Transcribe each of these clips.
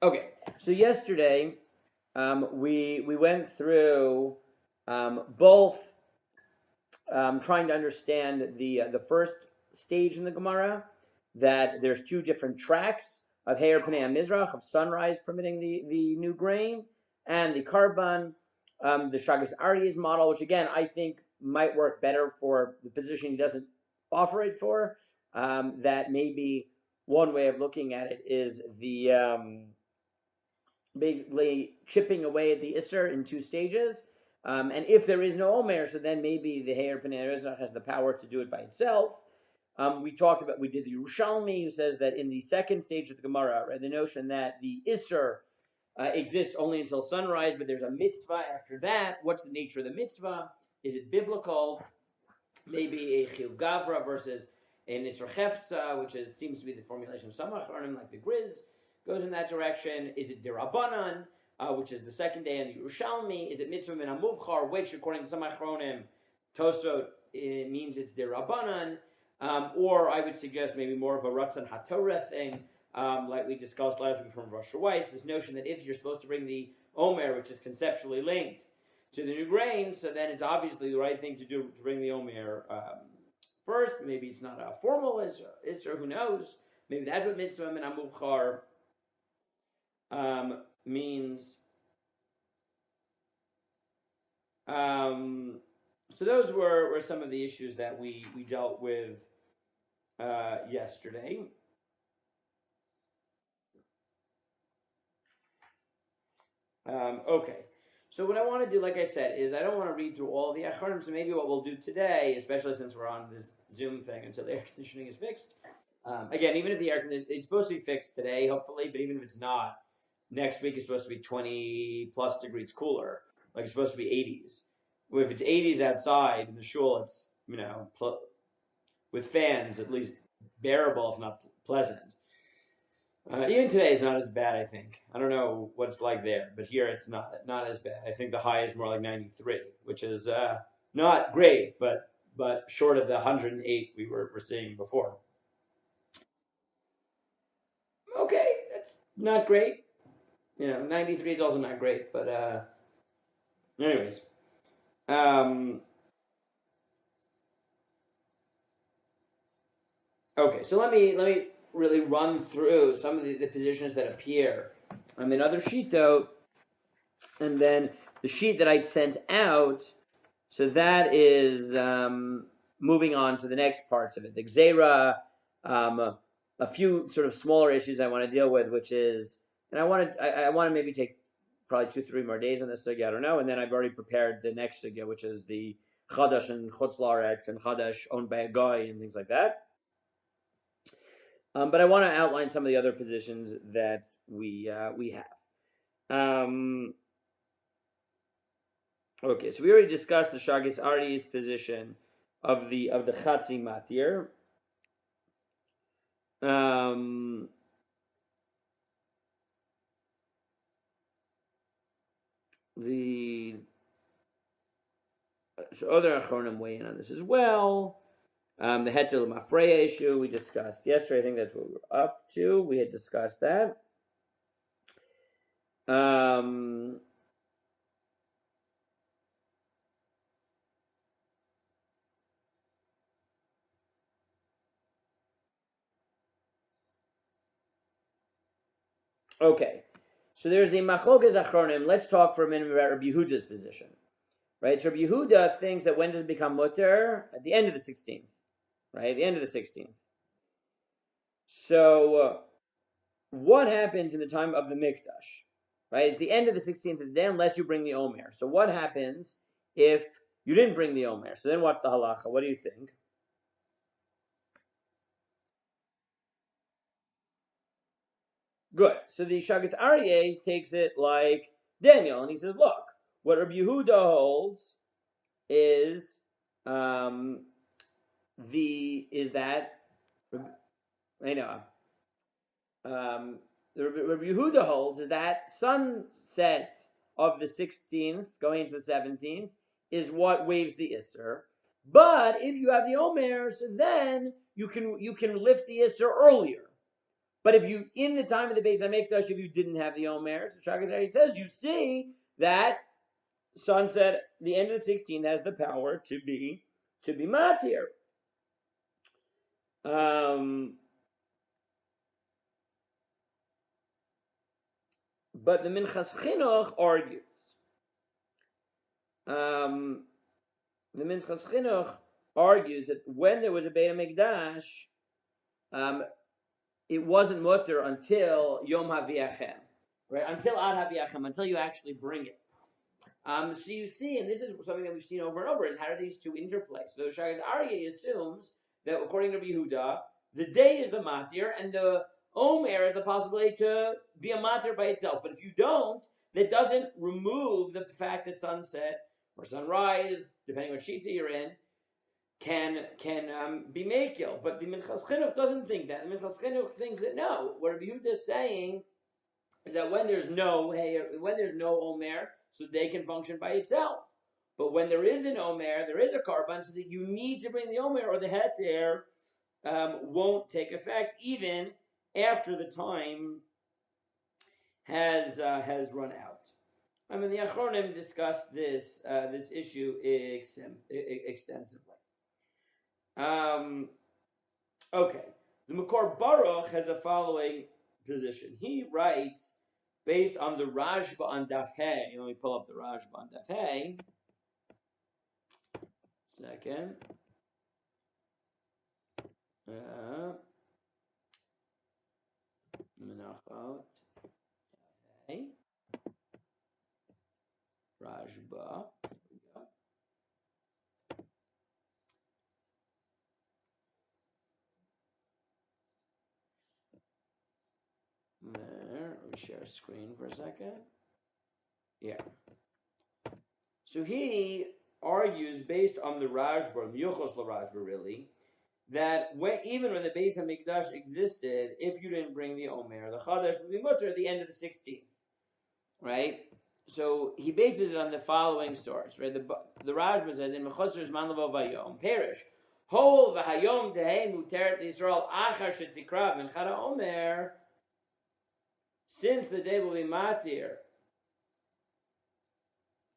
Okay, so yesterday we went through both trying to understand the first stage in the Gemara, that there's two different tracks of Heir Pnei Mizrach, of sunrise permitting the new grain, and the Korban, the Shagas Aryeh's model, which again I think might work better for the position he doesn't offer it for. That maybe one way of looking at it is the basically chipping away at the Issur in two stages. And if there is no Omer, so then maybe the Heir Pnei Mizrach has the power to do it by itself. We did the Yerushalmi, who says that in the second stage of the Gemara, right, the notion that the Issur exists only until sunrise, but there's a mitzvah after that. What's the nature of the mitzvah? Is it biblical? Maybe a Chiyuv Gavra versus an Issur Chefza, which seems to be the formulation of some Achronim, like the Griz goes in that direction. Is it Dirabanan, which is the second day in the Yerushalmi? Is it Mitzvah Min HaMuvchar, which according to some Achronim, Tosfot, it means it's Dirabanan? Or I would suggest maybe more of a Ratzon HaTorah thing, like we discussed last week from Rosh Weiss, this notion that if you're supposed to bring the Omer, which is conceptually linked to the new grain, so then it's obviously the right thing to do to bring the Omer first. Maybe it's not a formal Issur, who knows? Maybe that's what Mitzvah Min HaMuvchar means. So those were some of the issues that we dealt with yesterday. Okay, so what I want to do, like I said, is I don't want to read through all the Achronim, so maybe what we'll do today, especially since we're on this Zoom thing until the air conditioning is fixed. Again, even if the air conditioning, it's supposed to be fixed today, hopefully, but even if it's not, next week is supposed to be 20 plus degrees cooler. Like it's supposed to be 80s. If it's 80s outside in the shul, it's, with fans, at least bearable, if not pleasant. Even today is not as bad, I think. I don't know what it's like there, but here it's not as bad. I think the high is more like 93, which is not great, but short of the 108 we were seeing before. Okay, that's not great. 93 is also not great, but anyways. Okay, so let me really run through some of the positions that appear in other shito, and then the sheet that I'd sent out. So that is moving on to the next parts of it. The Gzeira, a few sort of smaller issues I want to deal with, which is, and I want to maybe take probably 2-3 more days on this sugya, I don't know, and then I've already prepared the next sugya, which is the Chadash and Chutz La'aretz and Chadash owned by a guy and things like that. But I want to outline some of the other positions that we have. Okay, so we already discussed the Shagas Aryeh's position of the Chatzi Matir. So other Achronim weigh in on this as well. The Heter L'Mafreya issue we discussed yesterday. I think that's what we're up to. We had discussed that. Okay, so there's a Machlokas Achronim. Let's talk for a minute about Rabbi Yehuda's position. Right, so Rabbi Yehuda thinks that when does it become mutter? At the end of the 16th. Right, at the end of the 16th. So what happens in the time of the Mikdash? Right, it's the end of the 16th day unless you bring the Omer. So what happens if you didn't bring the Omer? So then what's the halacha? What do you think? Good. So the Shagas Aryeh takes it like Daniel, and he says, look, what Rabbi Yehuda holds is Rabbi Yehuda holds is that sunset of the 16th going into the 17th is what waives the Issur. But if you have the Omer, so then you can lift the Issur earlier. But if you, in the time of the Beis Hamikdash, if you didn't have the Omer, so Shagazari says, you see that sunset, the end of the 16th, has the power to be Matir. But the Minchas Chinuch argues. The Minchas Chinuch argues that when there was a Beit HaMikdash, it wasn't mutter until Yom HaViachem, right? Until Ad HaViachem, until you actually bring it. So you see, and this is something that we've seen over and over, is how do these two interplay? So the Shagas Aryeh assumes that according to Yehuda, the day is the Matir, and the Omer is the possibility to be a Matir by itself. But if you don't, that doesn't remove the fact that sunset or sunrise, depending what Shita you're in, can be Mekil. But the Minchas Chinuch doesn't think that. The Minchas Chinuch thinks that no. What Rabbi Yehuda is saying is that when there's no Omer, so they can function by itself. But when there is an Omer, there is a Korban, so that you need to bring the Omer, or the Heter won't take effect, even after the time has run out. I mean, the Achronim discussed this issue extensively. Okay, the Makor Baruch has a following position. He writes based on the Rashba on Daf Hey. Let me pull up the Rashba on Daf Hey. Second. Menachot. Hey. Rashba. There, let me share a screen for a second. Yeah. So he argues based on the Rashba, Yuchos LaRashba really, that even when the Beis HaMikdash existed, if you didn't bring the Omer, the Chadash would be mutter at the end of the 16th. Right? So he bases it on the following source. Right? The Rashba says, in Mechosar Zman Lavo Vayom, Perish, Hol v'hayom dehei muteret Yisrael achar shetikra Minchas HaOmer, since the day will be Matir,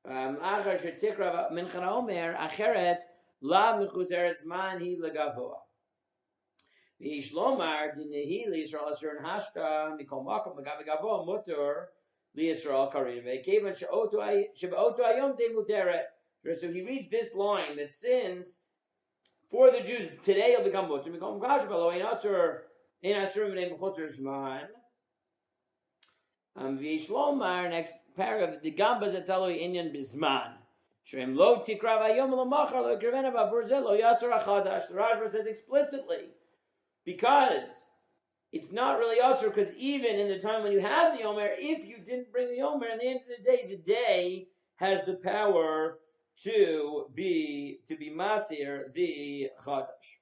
achar shetikra Minchas HaOmer, acheret la mechuzeret zman hi legavoa. V'ish lomar dinehi liYisrael asur hashta mikol makom legav gavoa muter liYisrael karin ve'kevan shebe'otu hayom de muteret. So he reads this line that since for the Jews today it'll become muter mikol makash v'lo ein asur minei mechuzeret zman. V'ish lomar, next paragraph, the gamba zetaloi inyan bizman. The Rashba says explicitly, because it's not really Asur, because even in the time when you have the Omer, if you didn't bring the Omer, at the end of the day has the power to be Matir, the Chadash.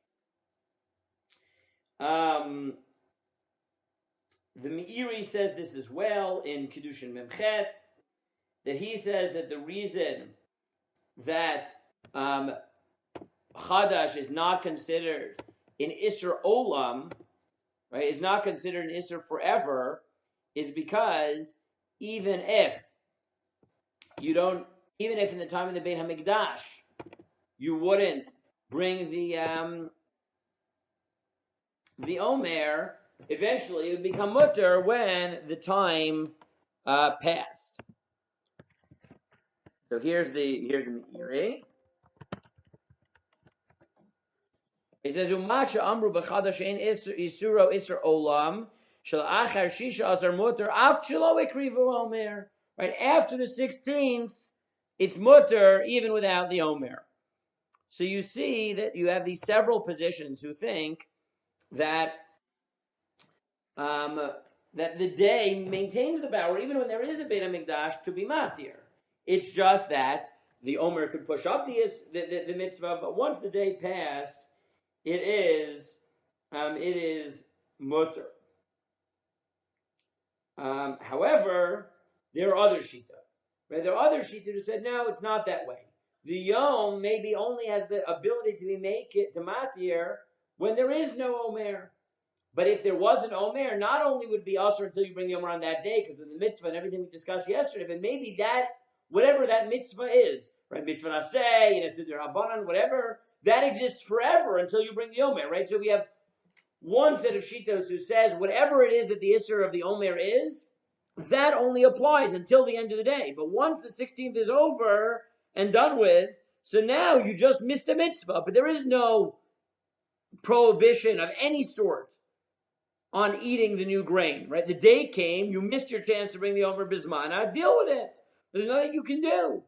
The Meiri says this as well in Kedushin Memchet, that he says that the reason that Chadash is not considered in Issur Olam, right, is not considered an Issur forever, is because even if in the time of the Beit HaMikdash, you wouldn't bring the Omer, eventually it would become mutter when the time passed. So here's the Meiri. He says, "Umaksha amru b'chadash ein isuro isur olam shel achar shisha azar muter af shelo ekrivu omer." Right after the 16th, it's muter even without the omer. So you see that you have these several positions who think that that the day maintains the power even when there is a Beit HaMikdash to be Matir. It's just that the Omer could push up the mitzvah, but once the day passed, it is mutter. However, there are other shita. Right? There are other shita who said no, it's not that way. The Yom maybe only has the ability to make it to Matir when there is no Omer. But if there was an Omer, not only would it be usher until you bring the Omer on that day because of the mitzvah and everything we discussed yesterday, but maybe that, whatever that mitzvah is, right, mitzvah naseh, siddur habanan, whatever, that exists forever until you bring the Omer, right? So we have one set of shittos who says whatever it is that the Issur of the Omer is, that only applies until the end of the day. But once the 16th is over and done with, so now you just missed a mitzvah, but there is no prohibition of any sort on eating the new grain, right? The day came, you missed your chance to bring the Omer Bismana, deal with it. There's nothing you can do,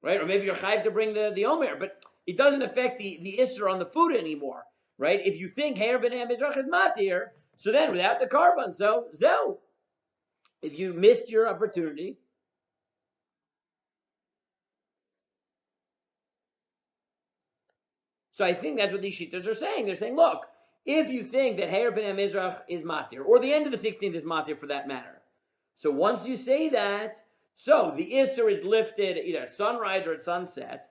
right? Or maybe you're chayiv to bring the Omer, but it doesn't affect the Issur on the food anymore, right? If you think Heir B'nei Mizrach is Matir, so then without the Korban, so Zeu. If you missed your opportunity, so I think that's what these shittas are saying. They're saying, look, if you think that Heir B'nei Mizrach is Matir, or the end of the 16th is Matir for that matter, so once you say that, so the Issur is lifted either at sunrise or at sunset.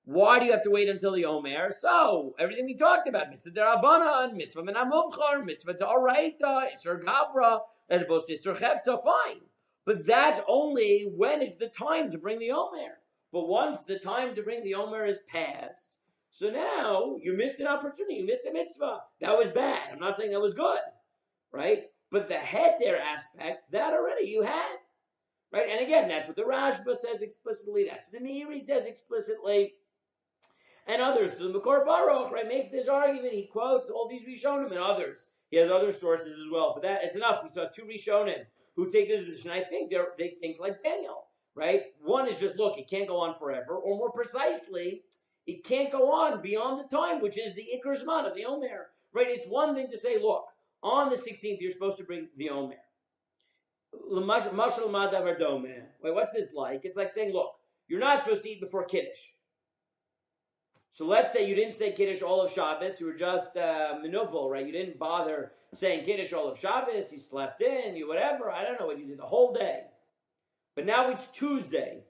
Why do you have to wait until the Omer? So everything we talked about, mitzvah derabanan, mitzvah menamuvchar, mitzvah d'oraita, Issur gavra, as opposed to Issur chefsa, fine. But that's only when it's the time to bring the Omer. But once the time to bring the Omer is passed, so now you missed an opportunity, you missed a mitzvah. That was bad. I'm not saying that was good, right? But the heter aspect, that already you had, right? And again, that's what the Rashba says explicitly. That's what the Meiri says explicitly. And others, so the Makor Baruch, right, makes this argument. He quotes all these Rishonim and others. He has other sources as well. But that it's enough. We saw two Rishonim who take this position. I think they think like Daniel, right? One is just, look, it can't go on forever. Or more precisely, it can't go on beyond the time, which is the Iker Zman of the Omer, right? It's one thing to say, look, on the 16th, you're supposed to bring the Omer. Wait, what's this like? It's like saying, look, you're not supposed to eat before Kiddush. So let's say you didn't say Kiddush all of Shabbos, you were just menuvel, right? You didn't bother saying Kiddush all of Shabbos, you slept in, you whatever, I don't know what you did the whole day. But now it's Tuesday.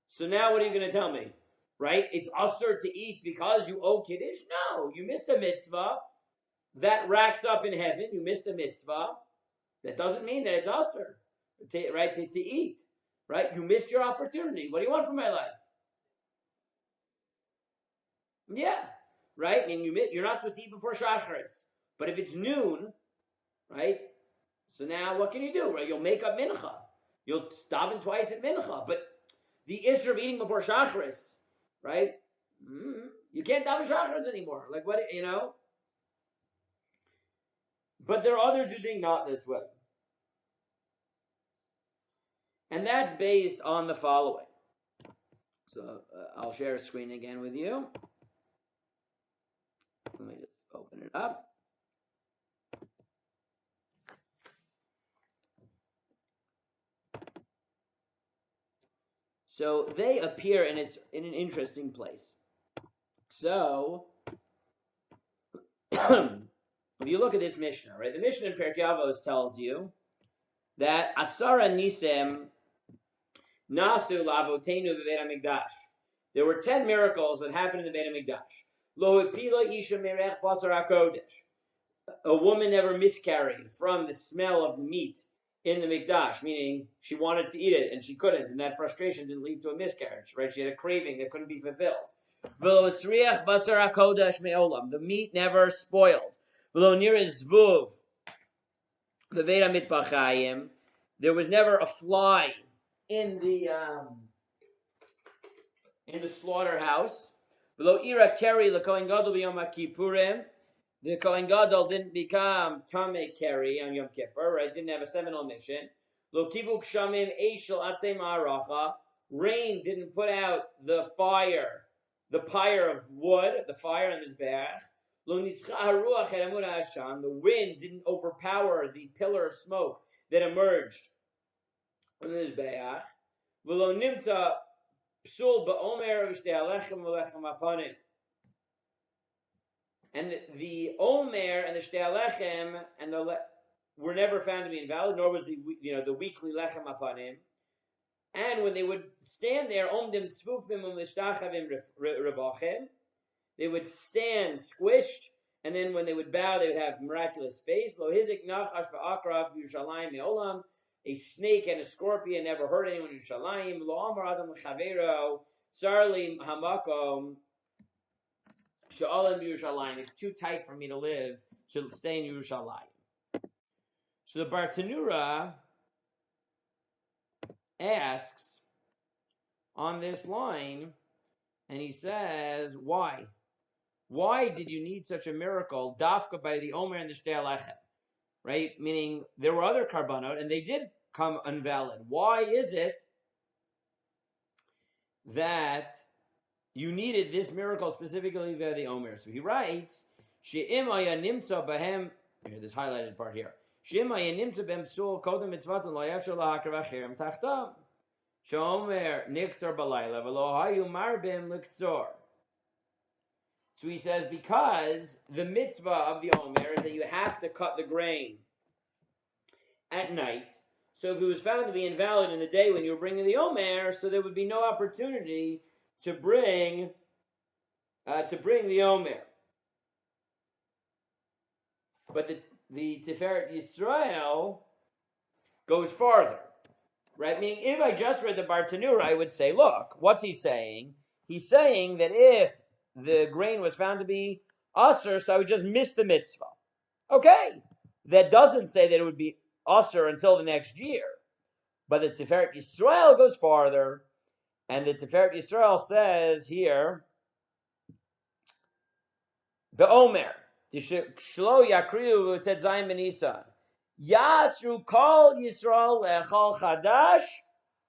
So now what are you going to tell me? Right? It's usher to eat because you owe Kiddush? No, you missed a mitzvah. That racks up in heaven. You missed a mitzvah. That doesn't mean that it's usher, right? To eat, right? You missed your opportunity. What do you want from my life? Yeah, right? And you're not supposed to eat before Shacharis. But if it's noon, right? So now what can you do? Right? You'll make up mincha. You'll daven twice at mincha. But the issue of eating before Shacharis, right? You can't daven Shacharis anymore. Like what, you know? But there are others who think not this way. And that's based on the following. So I'll share a screen again with you. Let me just open it up. So they appear in an interesting place. So if you look at this Mishnah, right? The Mishnah in Perkei Avos tells you that Asara Nisem Nasu Lavotenu B'Beit HaMikdash. There were 10 miracles that happened in the Beit HaMikdash. Lo Hipila Isha Merech Basar HaKodesh. A woman never miscarried from the smell of meat in the Mikdash, meaning she wanted to eat it and she couldn't, and that frustration didn't lead to a miscarriage, right? She had a craving that couldn't be fulfilled. V'lo Esriach Basar HaKodesh Me'olam. The meat never spoiled. V'lo Nir Zvuv B'Beit HaMitbachayim. There was never a fly in the slaughterhouse. V'lo Ira Keri L'Kohen Gadol B'Yom HaKippurim. The Kohen Gadol didn't become Tamei Keri on Yom Kippur, right? Didn't have a seminal mission. Lo Kivuk Shamim Eishel Atzei Ma'aracha. Rain didn't put out the pyre of wood, the fire on his back. Lo Nitzcha Haruach Et Amud HaSham. The wind didn't overpower the pillar of smoke that emerged on his back. V'lo Nimtza Psul Ba'omer V'Shtei Alechem V'Lechem Apanim. And the Omer and the Shtei Alechem and were never found to be invalid, nor was the weekly Lechem Apanim. And when they would stand there, Omdim Tzfufim U'Mishtachavim Revachim, they would stand squished And then when they would bow, they would have miraculous face. A snake and a scorpion never hurt anyone in Yerushalayim. Lo amar adam l'chavero sarli hamakom she'olam Yerushalayim. It's too tight for me to live, so stay in Yerushalayim. So the Bartanura asks on this line, and he says, why? Why did you need such a miracle, dafka by the Omer and the Shtei Alechem? Right? Meaning there were other karbanot, and they did come invalid. Why is it that you needed this miracle specifically via the Omer? So he writes, She'im aya nimtza bahem, here, this highlighted part here. She'im aya nimtza behem psul kodem mitzvatan lo yafshel lahakar v'acherem tachtam. She'omer niktar balayla v'lo hayu marbim liktzor. So he says, because the mitzvah of the Omer is that you have to cut the grain at night. So if it was found to be invalid in the day when you were bringing the Omer, so there would be no opportunity to bring the Omer. But the Tiferet Yisrael goes farther, right? Meaning, if I just read the Bartanura, I would say, look, what's he saying? He's saying that if the grain was found to be usher, so I would just miss the mitzvah. Okay, that doesn't say that it would be usher until the next year. But the Tiferet Yisrael goes farther, and the Tiferet Yisrael says here, Be'omer, Shlo yakriu tetzayim b'nisan, Yasru kol Yisrael le'echol chadash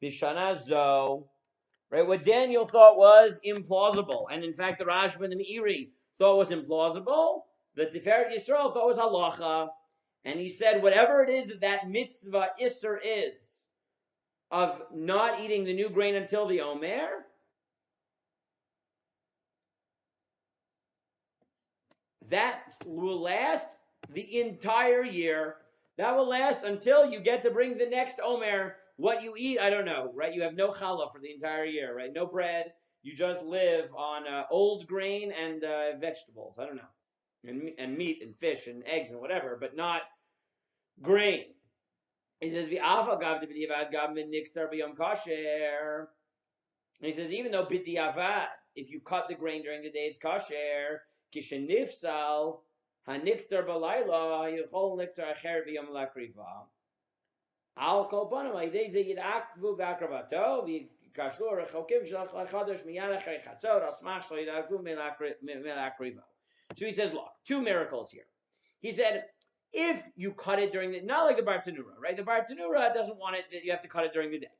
b'shana zo. Right, what Daniel thought was implausible, and in fact the Rashba and the Meiri thought was implausible, the Tiferet Yisrael thought was halacha, and he said whatever it is that mitzvah Issur is of not eating the new grain until the Omer, that will last the entire year. That will last until you get to bring the next Omer. What you eat, I don't know, right? You have no challah for the entire year, right? No bread. You just live on old grain and vegetables. I don't know, and meat and fish and eggs and whatever, but not grain. He says, and he says, even though b'diavad, if you cut the grain during the day, it's kosher. Kishenifsal haniktar balayla yichol niktar acher b'yom lakriva. Al kol panim ha'idei ze yidakvu b'akravato v'yikashlu rechokim shalach lachadosh miyad acher chatzot al smach shlo yidakvu melakriva. So he says, look, two miracles here. He said, if you cut it during the, not like the Bartanura, right? The Bartanura doesn't want it that you have to cut it during the day.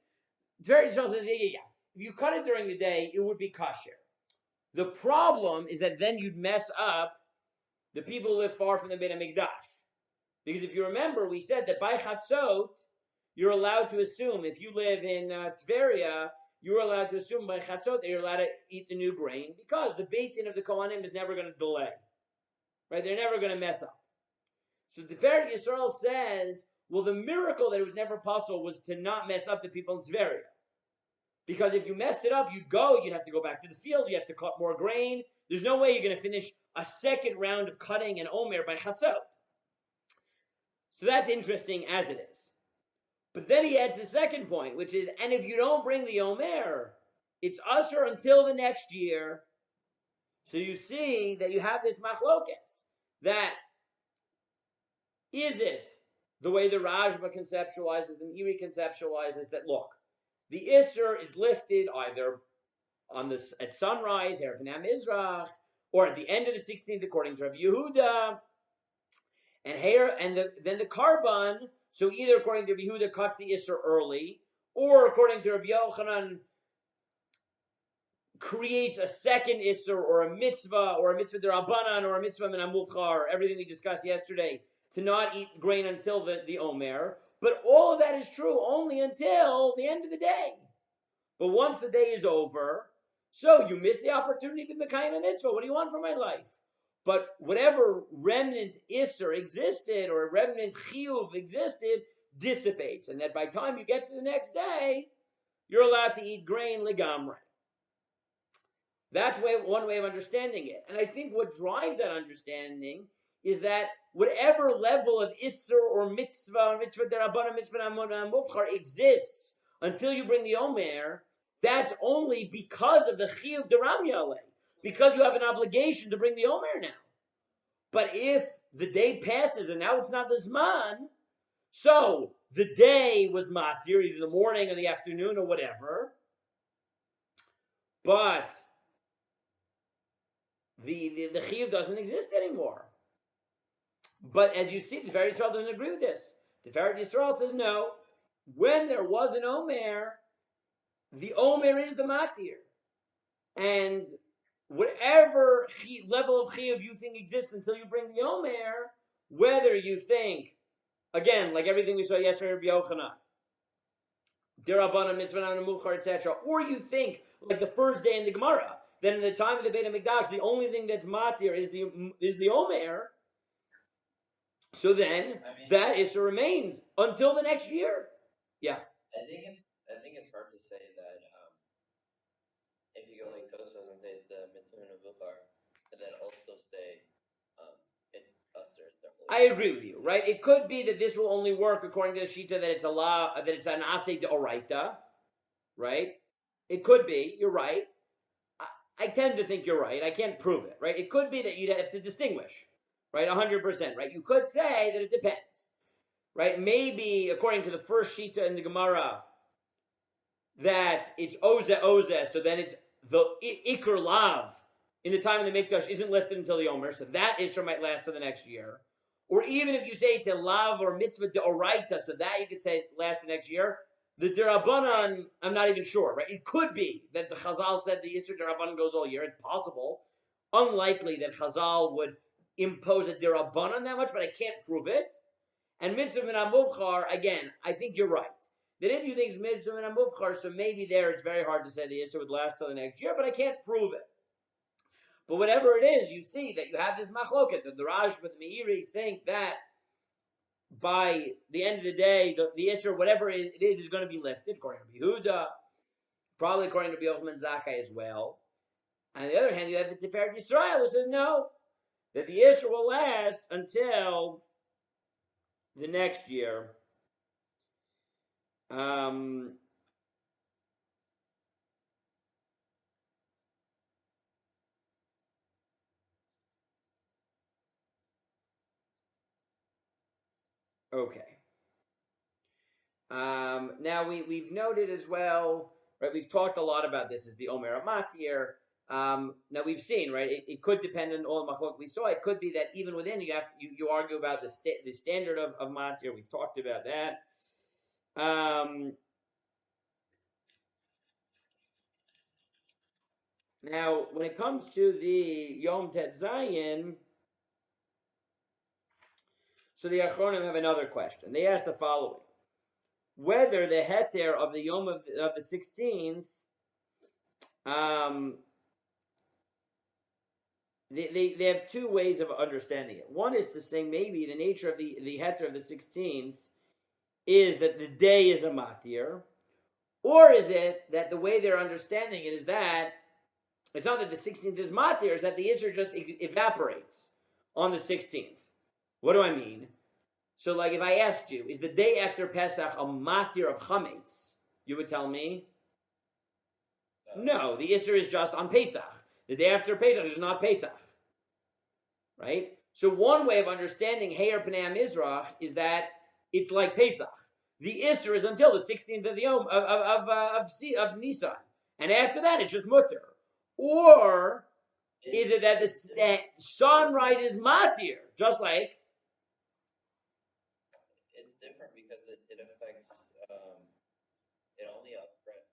Tiferet Yisrael says, yeah. If you cut it during the day, it would be kosher. The problem is that then you'd mess up the people who live far from the Beit HaMikdash. Because if you remember, we said that by Chatzot, you're allowed to assume, if you live in Tveria, you're allowed to assume by Chatzot that you're allowed to eat the new grain, because the Beit Din of the Kohanim is never going to delay. Right? They're never going to mess up. So the Tiferet Yisrael says, well, the miracle that it was never possible was to not mess up the people in Tveria. Because if you messed it up, you'd have to go back to the field, you have to cut more grain. There's no way you're going to finish a second round of cutting an Omer by Chatzot. So that's interesting as it is. But then he adds the second point, which is, and if you don't bring the Omer, it's usher until the next year. So you see that you have this machlokes. That, is it the way the Rashba conceptualizes, the Meiri conceptualizes, that look, the Issur is lifted either at sunrise, Erev Mizrach, or at the end of the 16th, according to Rabbi Yehuda, then the Korban, so either according to Rabbi Yehuda cuts the Issur early, or according to Rabbi Yochanan creates a second Issur, or a mitzvah d'Rabbanan, or a mitzvah min hamuchar, everything we discussed yesterday, to not eat grain until the Omer. But all of that is true only until the end of the day. But once the day is over, so you miss the opportunity to become a mitzvah. What do you want from my life? But whatever remnant Issur existed, or remnant chiyuv existed, dissipates. And that by the time you get to the next day, you're allowed to eat grain legamre. That's one way of understanding it. And I think what drives that understanding is that whatever level of Issur or mitzvah derabbanan, mitzvah mufchar exists until you bring the Omer, that's only because of the chiyuv deram yaleh, because you have an obligation to bring the Omer now. But if the day passes and now it's not the Zman, so the day was Matir, either the morning or the afternoon or whatever, but the chiyuv doesn't exist anymore. But as you see, the Tiferet Yisrael doesn't agree with this. The Tiferet Yisrael says no. When there was an Omer, the Omer is the Matir. And whatever level of chiyuv you think exists until you bring the Omer, whether you think, again, like everything we saw yesterday, Rabbi Yochanan, Dirabbanan, Mitzvah, Muchar, etc., or you think, like the first day in the Gemara, that in the time of the Beit HaMikdash, the only thing that's Matir is the Omer, so then that issue remains until the next year. Yeah. I think it's hard to say that if you go like Tosfos and say it's the mitzvah and Muchar, and then also say it's Issur. I agree with you, right? It could be that this will only work according to the Shita that it's a law, that it's an asay deoraita, right? It could be. You're right. I tend to think you're right. I can't prove it, right? It could be that you'd have to distinguish, right? 100%, right? You could say that it depends, right? Maybe according to the first Shita in the Gemara that it's oze, so then it's the ikr lav in the time of the Mikdash isn't lifted until the Omer, so that Issur might last to the next year. Or even if you say it's a lav or mitzvah deoraita, so that you could say lasts the next year. The Dirabanan, I'm not even sure, right? It could be that the Chazal said the Issur Dirabanan goes all year. It's possible. Unlikely that Chazal would impose a Dirabanan that much, but I can't prove it. And mitzvah min ha-muvchar, again, I think you're right. That if you think it's mitzvah min ha-muvchar, so maybe there it's very hard to say the Issur would last till the next year, but I can't prove it. But whatever it is, you see that you have this machloket. The Raj with the Meiri think that by the end of the day, the Issur, whatever it is going to be lifted, according to Yehuda, probably according to Yochanan Zakkai as well. On the other hand, you have the Tiferet Yisrael who says no, that the Issur will last until the next year. Okay. Now we've noted as well, right? We've talked a lot about this as the OMER R Matir. Now we've seen, right? It could depend on all the machlok we saw. It could be that even within you have to you argue about the standard of Matir. We've talked about that. Now when it comes to the Yom Tet Zayin, so the Achronim have another question. They ask the following: whether the heter of the Yom of the 16th, they have two ways of understanding it. One is to say maybe the nature of the heter of the 16th is that the day is a matir, or is it that the way they're understanding it is that it's not that the 16th is matir, it's that the Issur just evaporates on the 16th. What do I mean? So, like, if I asked you, is the day after Pesach a matir of chametz? You would tell me, no, the Issur is just on Pesach. The day after Pesach is not Pesach, right? So one way of understanding Heir Pnei HaMizrach is that it's like Pesach. The Issur is until the 16th of the Yom of Nisan, and after that it's just mutter. Or is it that the sunrise is matir, just like? It's different because it affects. It only affects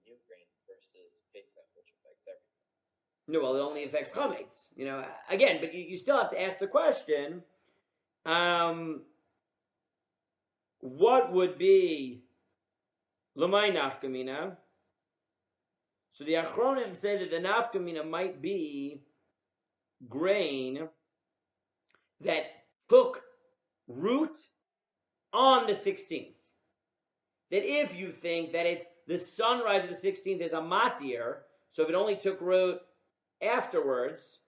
new grain versus Pesach, which affects everything. No, well, it only affects chametz. Again, but you still have to ask the question. What would be l'may nafkamina? So the Achronim say that the nafkamina might be grain that took root on the 16th. That if you think that it's the sunrise of the 16th is a matir, So if it only took root afterwards,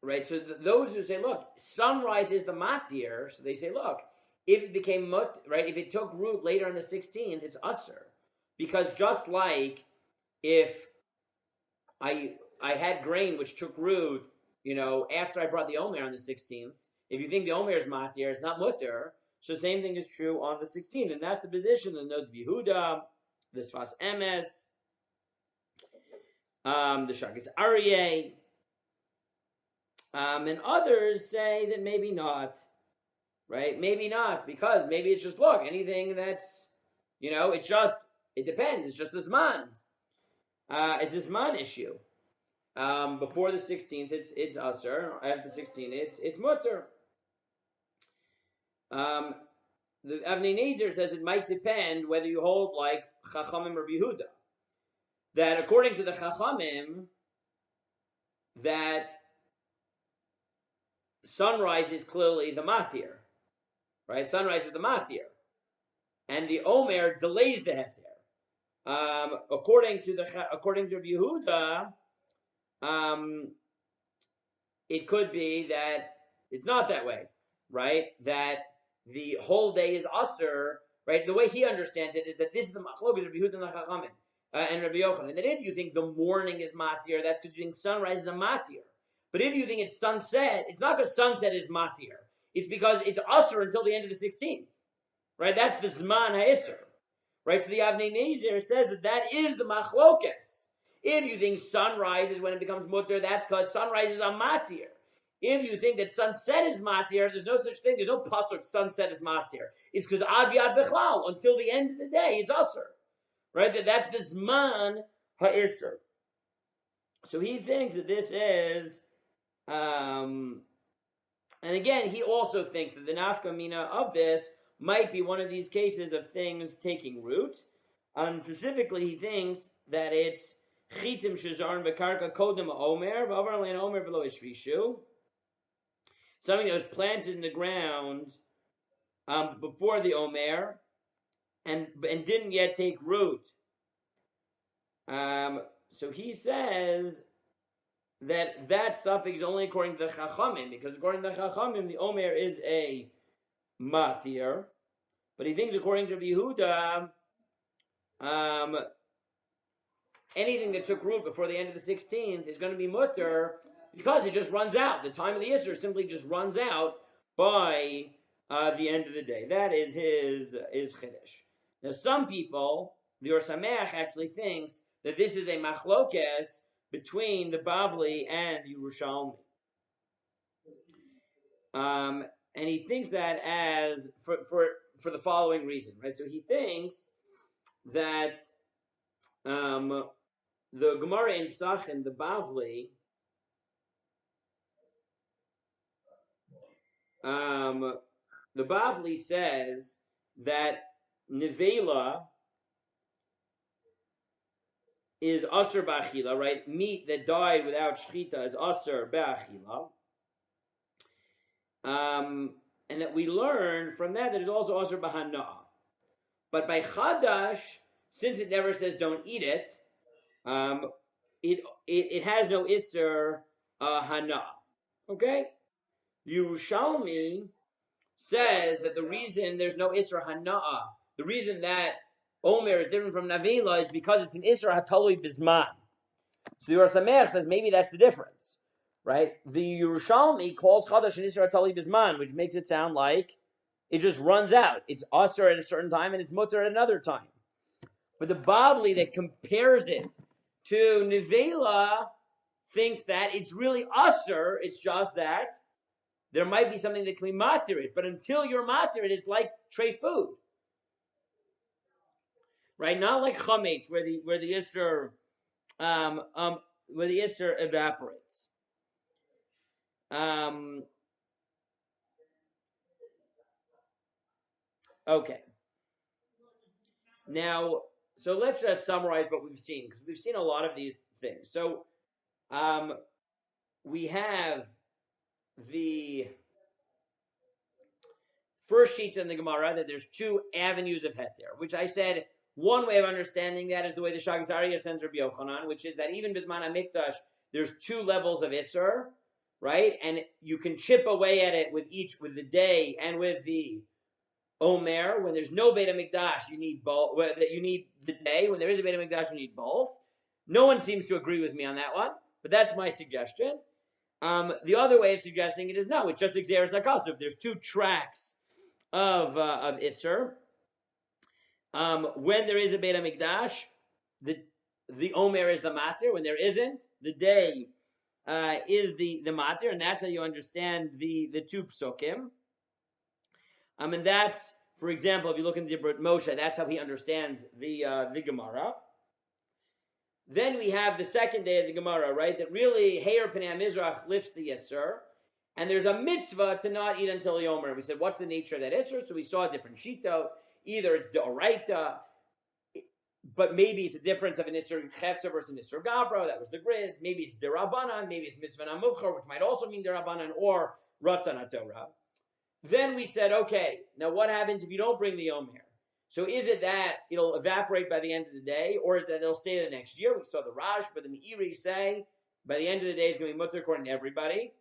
right? So those who say, look, sunrise is the matir, so they say, look, if it became right, if it took root later on the 16th, it's usher, because just like if I had grain which took root, after I brought the omer on the 16th, if you think the omer is matir, it's not mutter. So the same thing is true on the 16th, and that's the position of the Note Yehuda, the Sfas Emes, the Shakis Aryeh. And others say that maybe not, right? Maybe not, because maybe it's just, look, anything that's, it depends. It's just a Zman. It's a Zman issue. Before the 16th, it's Asr. After the 16th, it's Mutter. The Avnei Nezer says it might depend whether you hold like Chachamim or Yehuda. That according to the Chachamim, that sunrise is clearly the Matir. Right? Sunrise is the Matir. And the Omer delays the Heter. According to Yehuda, it could be that it's not that way, right? That the whole day is Asr, right? The way he understands it is that this is the Machlokas of Yehuda and Chachamim and Rabbi Yochanan. And that if you think the morning is Matir, that's because you think sunrise is a Matir. But if you think it's sunset, it's not because sunset is Matir. It's because it's Asr until the end of the 16th. Right? That's the Zman HaIssur. Right? So the Avnei Nezer says that is the Machlokes. If you think sunrise is when it becomes Mutter, that's because sunrise is a Matir. If you think that sunset is Matir, there's no such thing. There's no pasuk sunset is Matir. It's because Ad Yad Bechlal, until the end of the day, it's Asr. Right? That's the Zman HaIssur. So he thinks that this is, and again, he also thinks that the Nafka Mina of this might be one of these cases of things taking root. Specifically, he thinks that it's chitim shezarn bekarka kodem omer v'avar lein omer v'lo ishrishu, something that was planted in the ground before the omer and didn't yet take root. So he says that suffix is only according to the Chachamim, because according to the Chachamim, the omer is a Matir, but he thinks according to Yehuda, anything that took root before the end of the 16th is going to be mutter because it just runs out. The time of the Issur simply just runs out by the end of the day. That is his chiddush. Now, some people, the Or Sameach actually thinks that this is a machlokes between the Bavli and the Yerushalmi. And he thinks that as for the following reason, right? So he thinks that the Gemara in Psachim, the Bavli, says that Nevela is Asr Ba'achila, right? Meat that died without Shchita is Asr Ba'achila. And that we learn from that it's also Asr B'Hana'ah. But by Chadash, since it never says don't eat it, it has no Issur Hana'ah. Okay? Yerushalmi says that the reason there's no Issur Hana'ah, the reason that Omer is different from Navela is because it's an Issur Hatolui Bizman. So the Or Sameach says maybe that's the difference. Right? The Yerushalmi calls Chadash an Issur Hatolui Bizman, which makes it sound like it just runs out. It's Asr at a certain time and it's Mutter at another time. But the Bavli that compares it to Nevela thinks that it's really Asr, it's just that there might be something that can be Matir it, but until you're Matir it, it's like tray food. Right? Not like Chametz, where the Issur evaporates. Okay. Now, so let's just summarize what we've seen, because we've seen a lot of these things. So we have the first sheet in the Gemara that there's two avenues of heter, which I said one way of understanding that is the way the Shagis Aryeh sends Rabbi Yochanan, which is that even Bisman HaMikdash, there's two levels of Issur, right? And you can chip away at it with the day and with the Omer. When there's no Beit HaMikdash, you need both. You need the day. When there is a Beit HaMikdash, you need both. No one seems to agree with me on that one, but that's my suggestion. The other way of suggesting it is no, it's just Xeris HaKal. So if there's two tracks of Issur, when there is a Beit HaMikdash, the Omer is the Matir. When there isn't, the day is the Matir, and that's how you understand the two psukim. And that's, for example, if you look in the Debrut Moshe, that's how he understands the Gemara. Then we have the second day of the Gemara, right? That really Heir Pnei Mizrach lifts the Issur, and there's a mitzvah to not eat until the Omer. We said, what's the nature of that Issur? So we saw a different shito. Either it's D'oraita, but maybe it's a difference of an Issur Chefza versus an Issur Gavra. That was the Grizz. Maybe it's D'Rabbanan. Maybe it's Mitzvah Namuvchar, which might also mean D'Rabbanan, or Ratzon HaTorah. Then we said, okay, now what happens if you don't bring the Omer? So is it that it'll evaporate by the end of the day, or is that it'll stay the next year? We saw the Raj, but the Meiri say by the end of the day it's going to be mutter according to everybody.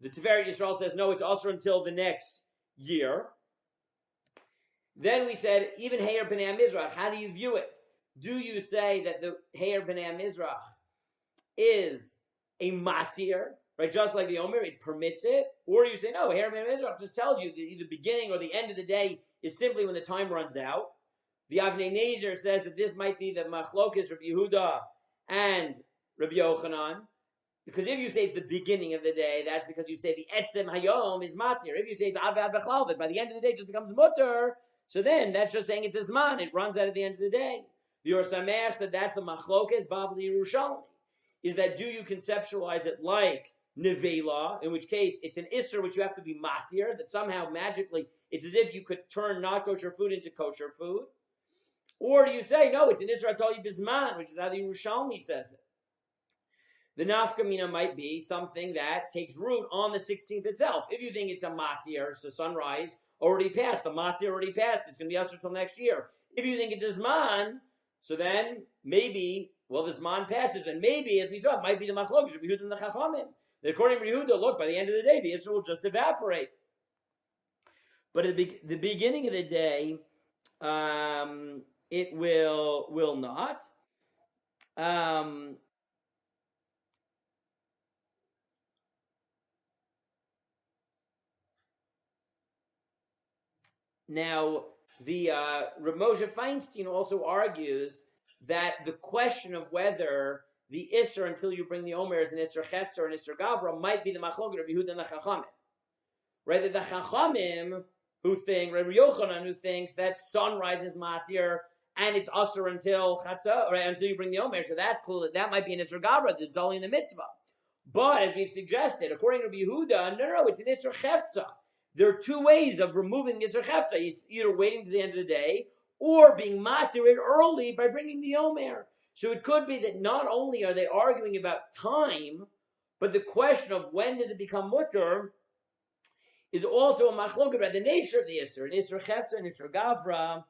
The Tiferet Yisrael says no, it's also until the next year. Then we said even Heir B'nai Mizrach, how do you view it? Do you say that the Heir B'nai Mizrach is a Matir, right? Just like the Omer, it permits it, or do you say no? Heir B'nai Mizrach just tells you the beginning or the end of the day is simply when the time runs out. The Avnei Nezer says that this might be the Machlokes Rabbi Yehuda and Rabbi Yochanan, because if you say it's the beginning of the day, that's because you say the Etzem Hayom is Matir. If you say it's Avad Bechlal, that by the end of the day it just becomes Mutter, so then that's just saying it's a Zman, it runs out at the end of the day. The Or Sameach said that's the Machlokes Bavli Yerushalmi, is that do you conceptualize it like Nevela, in which case it's an Issur which you have to be Matir, that somehow magically it's as if you could turn not kosher food into kosher food? Or do you say, no, it's an Issur Atoli Bisman, which is how the Yerushalmi says it? The nafkamina might be something that takes root on the 16th itself. If you think it's a Matir, so sunrise already passed, the Matir already passed, it's going to be usher till next year. If you think it's Zman, so then maybe, well, the Zman passes, and maybe, as we saw, it might be the Machlokes, Rabbi Yehuda and the Chachamim. According to Yehuda, look, by the end of the day, the Issur will just evaporate. But at the beginning of the day, it will not. Now, the Rav Moshe Feinstein also argues that the question of whether the Issur until you bring the Omer is an Issur Chefza or an Issur Gavra might be the Machlokes of Yehuda and the Chachamim. Right, that the Chachamim who think, Rabbi Yochanan who thinks that sunrise is Matir and it's Asur until Chatzah, right, until you bring the Omer, so that's cool. That might be an Issur Gavra, there's dully in the mitzvah. But as we've suggested, according to Rabbi Yehuda, no, it's an Issur Chefza. There are two ways of removing the Issur Chefza, either waiting to the end of the day or being Matir it early by bringing the Omer. So it could be that not only are they arguing about time, but the question of when does it become mutter is also a machlokes about the nature of the Issur, an Issur Chefza, an Issur Gavra,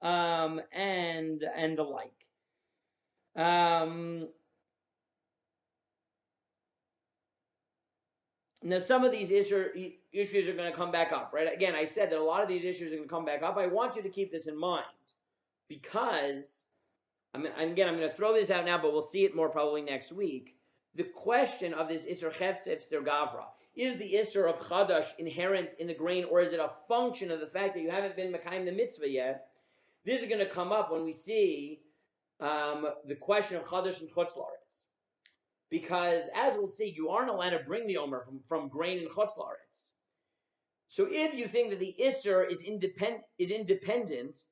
and the like. Now, some of these issues are going to come back up, right? Again, I said that a lot of these issues are going to come back up. I want you to keep this in mind because, I'm going to throw this out now, but we'll see it more probably next week. The question of this Issur Chefza, Issur Gavra, is the Issur of Chadash inherent in the grain, or is it a function of the fact that you haven't been Mekayim the mitzvah yet? This is going to come up when we see the question of Chadash and Chutz La'aretz. Because, as we'll see, you aren't allowed to bring the Omer from grain and Chutz La'aretz. So if you think that the Issur is independent,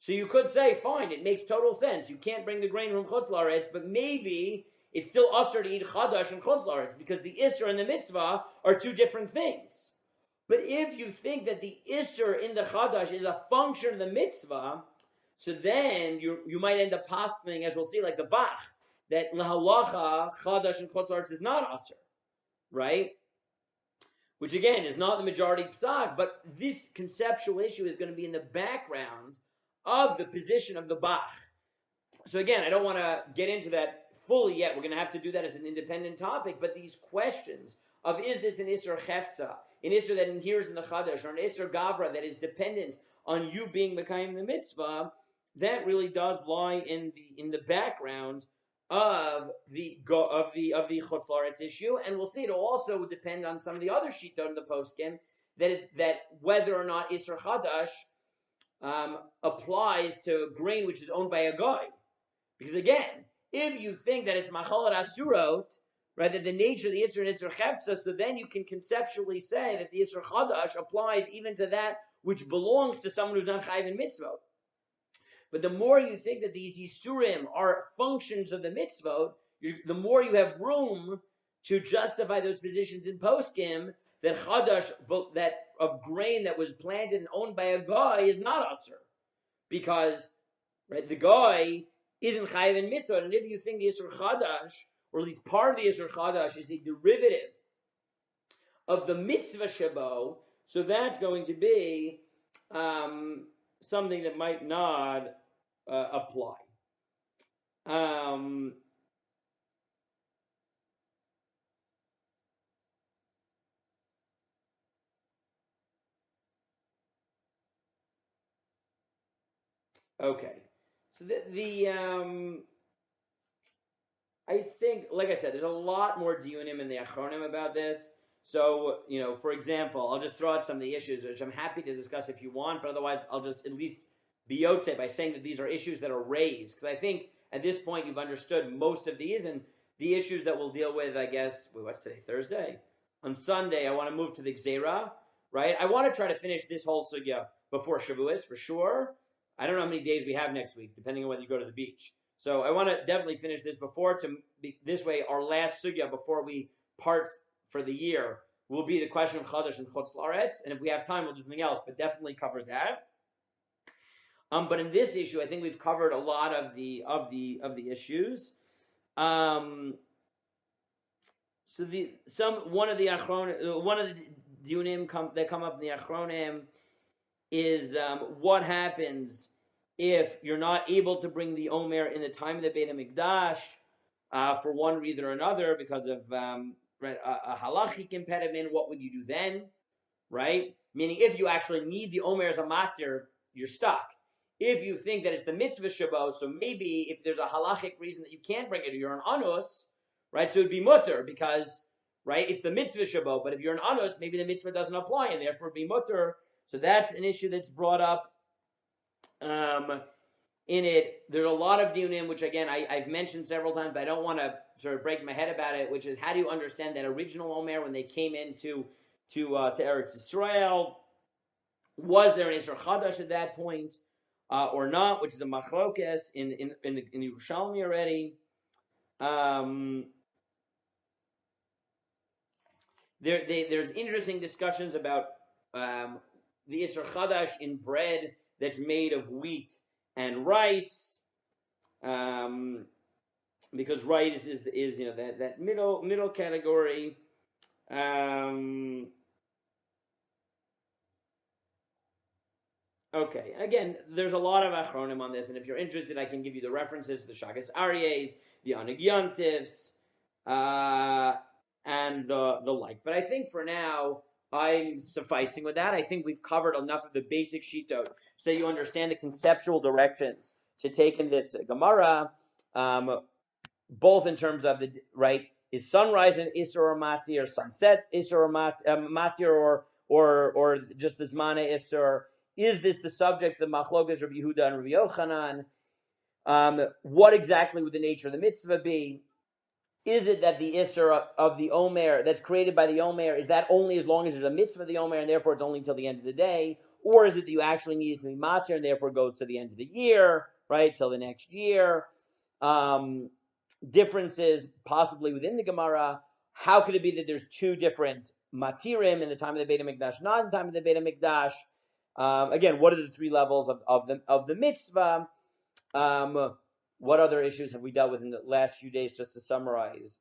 so you could say, fine, it makes total sense. You can't bring the grain from Chutz La'aretz, but maybe it's still usher to eat Chadash and Chutz La'aretz, because the Issur and the mitzvah are two different things. But if you think that the Issur in the Chadash is a function of the mitzvah, so then you might end up posting, as we'll see, like the Bach, that Lahalacha, Chadash, and Chutz La'aretz is not Asur, right? Which again is not the majority psak, but this conceptual issue is going to be in the background of the position of the Bach. So again, I don't want to get into that fully yet. We're going to have to do that as an independent topic. But these questions of, is this an Issur Chefza, an Issur that inheres in the Chadash, or an Issur Gavra that is dependent on you being Mekayim the mitzvah, that really does lie in the background of the Chutz La'aretz issue, and we'll see it'll also depend on some of the other shitot in the poskim that whether or not Issur Chadash applies to grain which is owned by a guy. Because again, if you think that it's Machalat Asurot, right, that the nature of the Issur and Issur Chefza, so then you can conceptually say that the Issur Chadash applies even to that which belongs to someone who's not Chayiv in mitzvot. But the more you think that these Yisurim are functions of the mitzvot, the more you have room to justify those positions in poskim that Chadash, that of grain that was planted and owned by a guy, is not Asur. Because, right, the guy isn't Chayiv in mitzvot, and if you think the Issur Chadash, or at least part of the Issur Chadash, is a derivative of the mitzvah shabo, so that's going to be something that might not apply. Okay, so I think, like I said, there's a lot more diunim in the Achronim about this. So, for example, I'll just throw out some of the issues, which I'm happy to discuss if you want, but otherwise I'll just at least be yotze by saying that these are issues that are raised. Because I think at this point you've understood most of these, and the issues that we'll deal with, I guess, what's today, Thursday? On Sunday, I want to move to the Gzeira, right? I want to try to finish this whole sugya before Shavuos, for sure. I don't know how many days we have next week, depending on whether you go to the beach. So I want to definitely finish this before, to be, this way our last sugya before we part for the year will be the question of Chadash and Chutz La'aretz, and if we have time, we'll do something else, but definitely cover that. But in this issue, I think we've covered a lot of the issues. So one of the diunim that come up in the Achronim is what happens if you're not able to bring the Omer in the time of the Beit HaMikdash for one reason or another because of a halachic impediment. What would you do then, right? Meaning, if you actually need the Omer as a Matir, you're stuck. If you think that it's the mitzvah Shabbat, so maybe if there's a halachic reason that you can't bring it, or you're an anus, right? So it'd be mutter because, right, it's the mitzvah Shabbat. But if you're an anus, maybe the mitzvah doesn't apply, and therefore it'd be mutter. So that's an issue that's brought up in it. There's a lot of diunim, which again I've mentioned several times, but I don't want to sort of break my head about it. Which is, how do you understand that original Omer when they came into to Eretz Yisrael? Was there an Issur Chadash at that point? Or not, which is a machlokes in the Yerushalmi already. There's interesting discussions about the Issur Chadash in bread that's made of wheat and rice, because rice is that middle category. Okay, again, there's a lot of achronim on this, and if you're interested, I can give you the references to the Shagas Aryehs, the Anig Yontifs, and the like. But I think for now, I'm sufficing with that. I think we've covered enough of the basic shitot so that you understand the conceptual directions to take in this Gemara, both in terms of is sunrise an Issur or Matir, or sunset Issur or Matir, or just the Zmane Issur. Is this the subject of the Machlokas Rabbi Yehuda and Rabbi Yochanan? What exactly would the nature of the mitzvah be? Is it that the Issur of the Omer that's created by the Omer, is that only as long as there's a mitzvah of the Omer, and therefore it's only until the end of the day? Or is it that you actually need it to be Matir, and therefore it goes to the end of the year, right, till the next year? Differences possibly within the Gemara. How could it be that there's two different Matirim in the time of the Beit HaMikdash, not in the time of the Beit HaMikdash. Again, what are the three levels of the mitzvah? What other issues have we dealt with in the last few days? Just to summarize,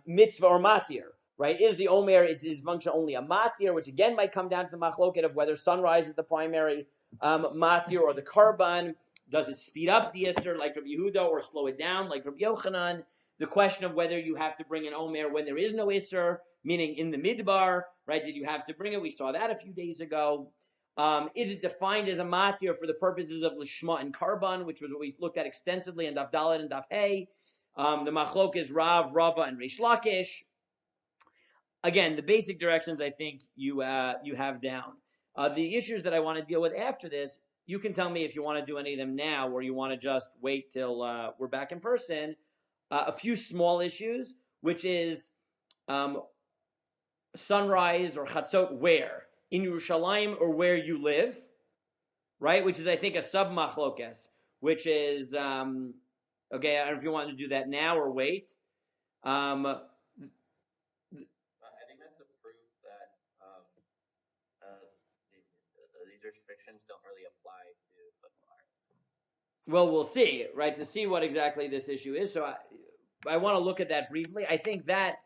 mitzvah or matir. Right, is the omer is function only a matir, which again might come down to the machloket of whether sunrise is the primary matir or the korban. Does it speed up the issur like Rabbi Yehuda or slow it down like Rabbi Yochanan? The question of whether you have to bring an omer when there is no issur, meaning in the midbar, right? Did you have to bring it? We saw that a few days ago. Is it defined as a matir for the purposes of lishma and korban, which was what we looked at extensively in Daf Dalet and Daf Hey? The machlok is Rav, Rava, and Reish Lakish. Again, the basic directions I think you have down. The issues that I want to deal with after this, you can tell me if you want to do any of them now or you want to just wait till we're back in person. A few small issues, which is sunrise or chatzot where? In Yerushalayim or where you live, right? Which is, I think, a sub-machlokes, which is, okay, I don't know if you want to do that now or wait. I think that's a proof that these restrictions don't really apply to Muslims. Well, we'll see, right, to see what exactly this issue is. So I want to look at that briefly. I think that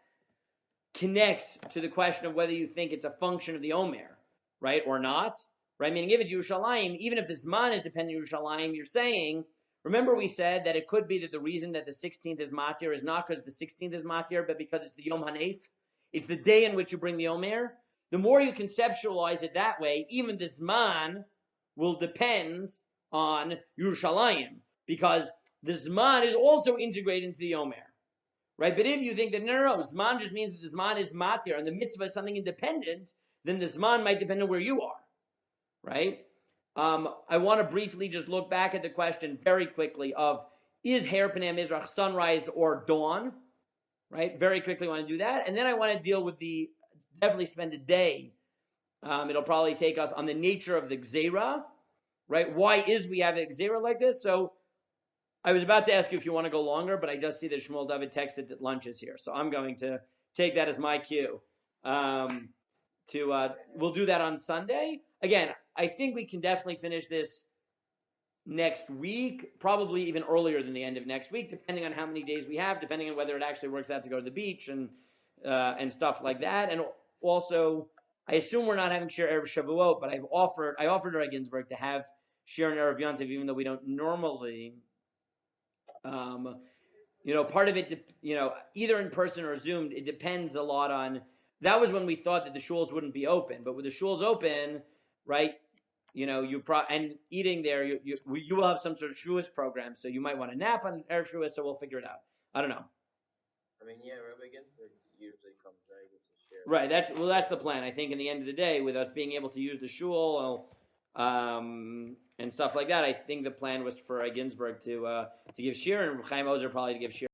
connects to the question of whether you think it's a function of the Omer, right, or not, right? Meaning, if it's Yerushalayim, even if the Zman is dependent on Yerushalayim, you're saying, remember we said that it could be that the reason that the 16th is Matir is not because the 16th is Matir, but because it's the Yom HaNeif. It's the day in which you bring the Omer. The more you conceptualize it that way, even the Zman will depend on Yerushalayim, because the Zman is also integrated into the Omer. Right, but if you think that no, Zman just means that the Zman is Matir and the mitzvah is something independent, then the Zman might depend on where you are, right? I want to briefly just look back at the question very quickly of, is Her Pnei Mizrach sunrise or dawn, right? Very quickly I want to do that. And then I want to deal with definitely spend a day. It'll probably take us on the nature of the Gzeira, right? Why is we have a Gzeira like this? So I was about to ask you if you want to go longer, but I just see that Shmuel David texted that lunch is here. So I'm going to take that as my cue. We'll do that on Sunday. Again, I think we can definitely finish this next week, probably even earlier than the end of next week, depending on how many days we have, depending on whether it actually works out to go to the beach and stuff like that. And also, I assume we're not having Shir Erev Shavuot, but I offered Ray Ginsburg to have Shir and Erev Yontiv, even though we don't normally. Part of it, either in person or Zoom, it depends a lot on. That was when we thought that the shuls wouldn't be open, but with the shuls open, right? And eating there, you will have some sort of Shavuos program, so you might want to nap on Erev Shavuos, so we'll figure it out. I don't know. I mean, yeah, Rabbi Ginsburg usually comes very good to share. Right. That's the plan. I think in the end of the day, with us being able to use the shul, and stuff like that, I think the plan was for Ginsburg to give shir, and Chaim Ozer probably to give shir.